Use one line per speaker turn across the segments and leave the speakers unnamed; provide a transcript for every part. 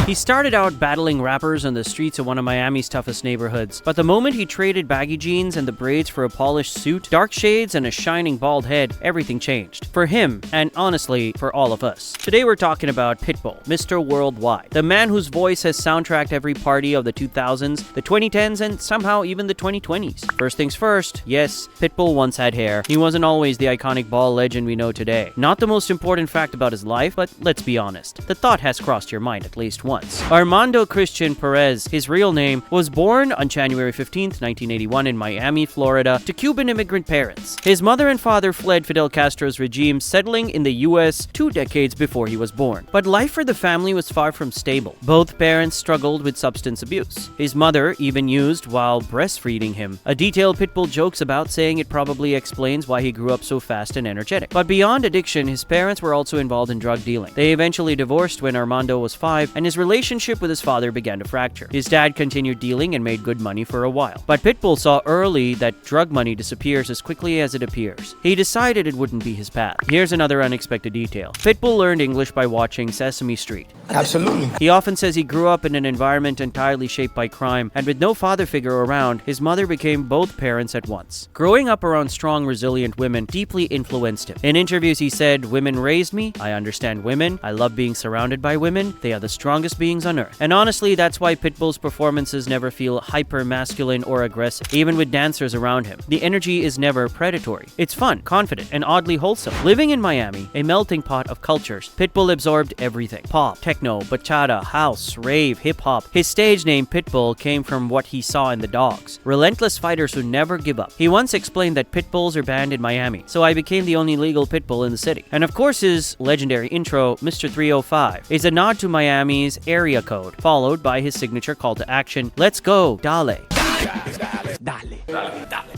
He started out battling rappers on the streets of one of Miami's toughest neighborhoods, but the moment he traded baggy jeans and the braids for a polished suit, dark shades, and a shining bald head, everything changed. For him, and honestly, for all of us. Today we're talking about Pitbull, Mr. Worldwide. The man whose voice has soundtracked every party of the 2000s, the 2010s, and somehow even the 2020s. First things first, yes, Pitbull once had hair. He wasn't always the iconic bald legend we know today. Not the most important fact about his life, but let's be honest. The thought has crossed your mind at least once. Armando Christian Perez, his real name, was born on January 15th, 1981 in Miami, Florida, to Cuban immigrant parents. His mother and father fled Fidel Castro's regime, settling in the US 2 decades before he was born. But life for the family was far from stable. Both parents struggled with substance abuse. His mother even used while breastfeeding him. A detail Pitbull jokes about, saying it probably explains why he grew up so fast and energetic. But beyond addiction, his parents were also involved in drug dealing. They eventually divorced when Armando was 5, and his relationship with his father began to fracture. His dad continued dealing and made good money for a while. But Pitbull saw early that drug money disappears as quickly as it appears. He decided it wouldn't be his path. Here's another unexpected detail. Pitbull learned English by watching Sesame Street.
Absolutely.
He often says he grew up in an environment entirely shaped by crime, and with no father figure around, his mother became both parents at once. Growing up around strong, resilient women deeply influenced him. In interviews, he said, "Women raised me. I understand women. I love being surrounded by women. They are the strongest beings on earth." And honestly, that's why Pitbull's performances never feel hyper-masculine or aggressive, even with dancers around him. The energy is never predatory. It's fun, confident, and oddly wholesome. Living in Miami, a melting pot of cultures, Pitbull absorbed everything. Pop, techno, bachata, house, rave, hip-hop. His stage name Pitbull came from what he saw in the dogs. Relentless fighters who never give up. He once explained that pit bulls are banned in Miami, so I became the only legal pit bull in the city. And of course his legendary intro, Mr. 305, is a nod to Miami's area code, followed by his signature call to action, "Let's go, dale."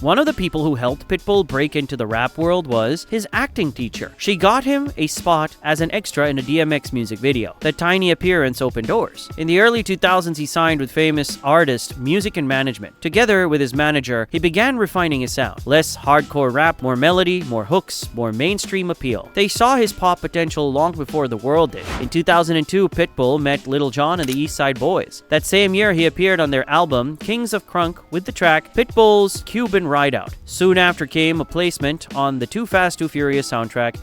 One of the people who helped Pitbull break into the rap world was his acting teacher. She got him a spot as an extra in a DMX music video. That tiny appearance opened doors. In the early 2000s, he signed with famous artist Music and Management. Together with his manager, he began refining his sound. Less hardcore rap, more melody, more hooks, more mainstream appeal. They saw his pop potential long before the world did. In 2002, Pitbull met Lil Jon and the East Side Boys. That same year, he appeared on their album Kings of Crunk with the track Pitbull's Cuban Rideout. Soon after came a placement on the Too Fast, Too Furious soundtrack,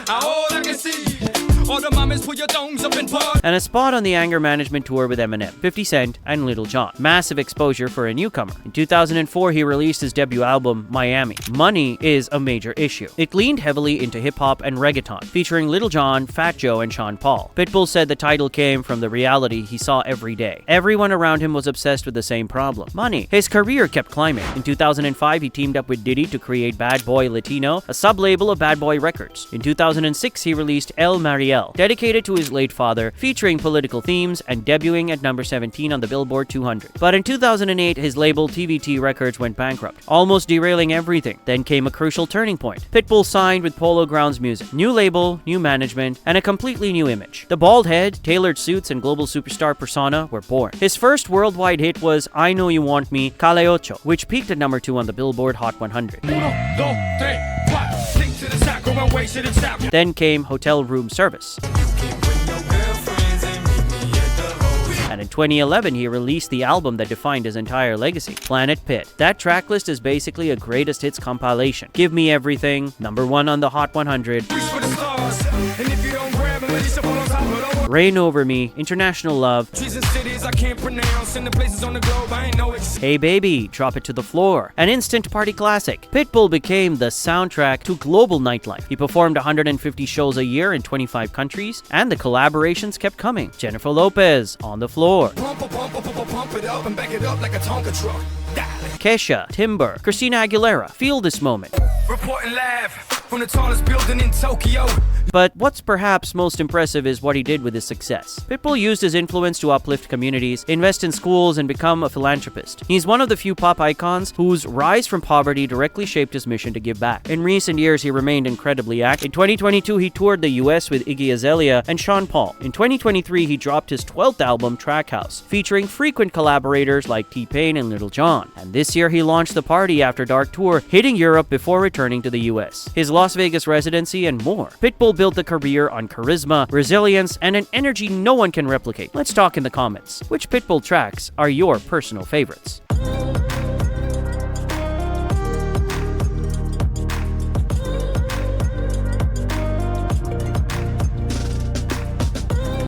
and a spot on the Anger Management tour with Eminem, 50 Cent, and Lil Jon. Massive exposure for a newcomer. In 2004, he released his debut album, Miami. Money is a major issue. It leaned heavily into hip-hop and reggaeton, featuring Lil Jon, Fat Joe, and Sean Paul. Pitbull said the title came from the reality he saw every day. Everyone around him was obsessed with the same problem, money. His career kept climbing. In 2005, he teamed up with Diddy to create Bad Boy Latino, a sub-label of Bad Boy Records. In 2006, he released El Mariel, dedicated to his late father, featuring political themes and debuting at number 17 on the Billboard 200. But in 2008, his label TVT Records went bankrupt, almost derailing everything. Then came a crucial turning point. Pitbull signed with Polo Grounds Music. New label, new management, and a completely new image. The bald head, tailored suits, and global superstar persona were born. His first worldwide hit was I Know You Want Me, Cale Ocho, which peaked at number 2 on the Billboard Hot 100. Then came Hotel Room Service. And in 2011, he released the album that defined his entire legacy, Planet Pit. That tracklist is basically a greatest hits compilation. Give Me Everything, number 1 on the Hot 100. Rain Over Me, International Love. Hey Baby, Drop It to the Floor, an instant party classic. Pitbull became the soundtrack to global nightlife. He performed 150 shows a year in 25 countries, and the collaborations kept coming. Jennifer Lopez, On the Floor. Kesha, Timber, Christina Aguilera, Feel This Moment.
Reporting live from the tallest building in Tokyo.
But what's perhaps most impressive is what he did with his success. Pitbull used his influence to uplift communities, invest in schools, and become a philanthropist. He's one of the few pop icons whose rise from poverty directly shaped his mission to give back. In recent years, he remained incredibly active. In 2022, he toured the US with Iggy Azalea and Sean Paul. In 2023, he dropped his 12th album, Trackhouse, featuring frequent collaborators like T-Pain and Lil Jon. And this year, he launched the Party After Dark tour, hitting Europe before returning to the US, his Las Vegas residency, and more. Pitbull Pitbull built a career on charisma, resilience, and an energy no one can replicate. Let's talk in the comments. Which Pitbull tracks are your personal favorites?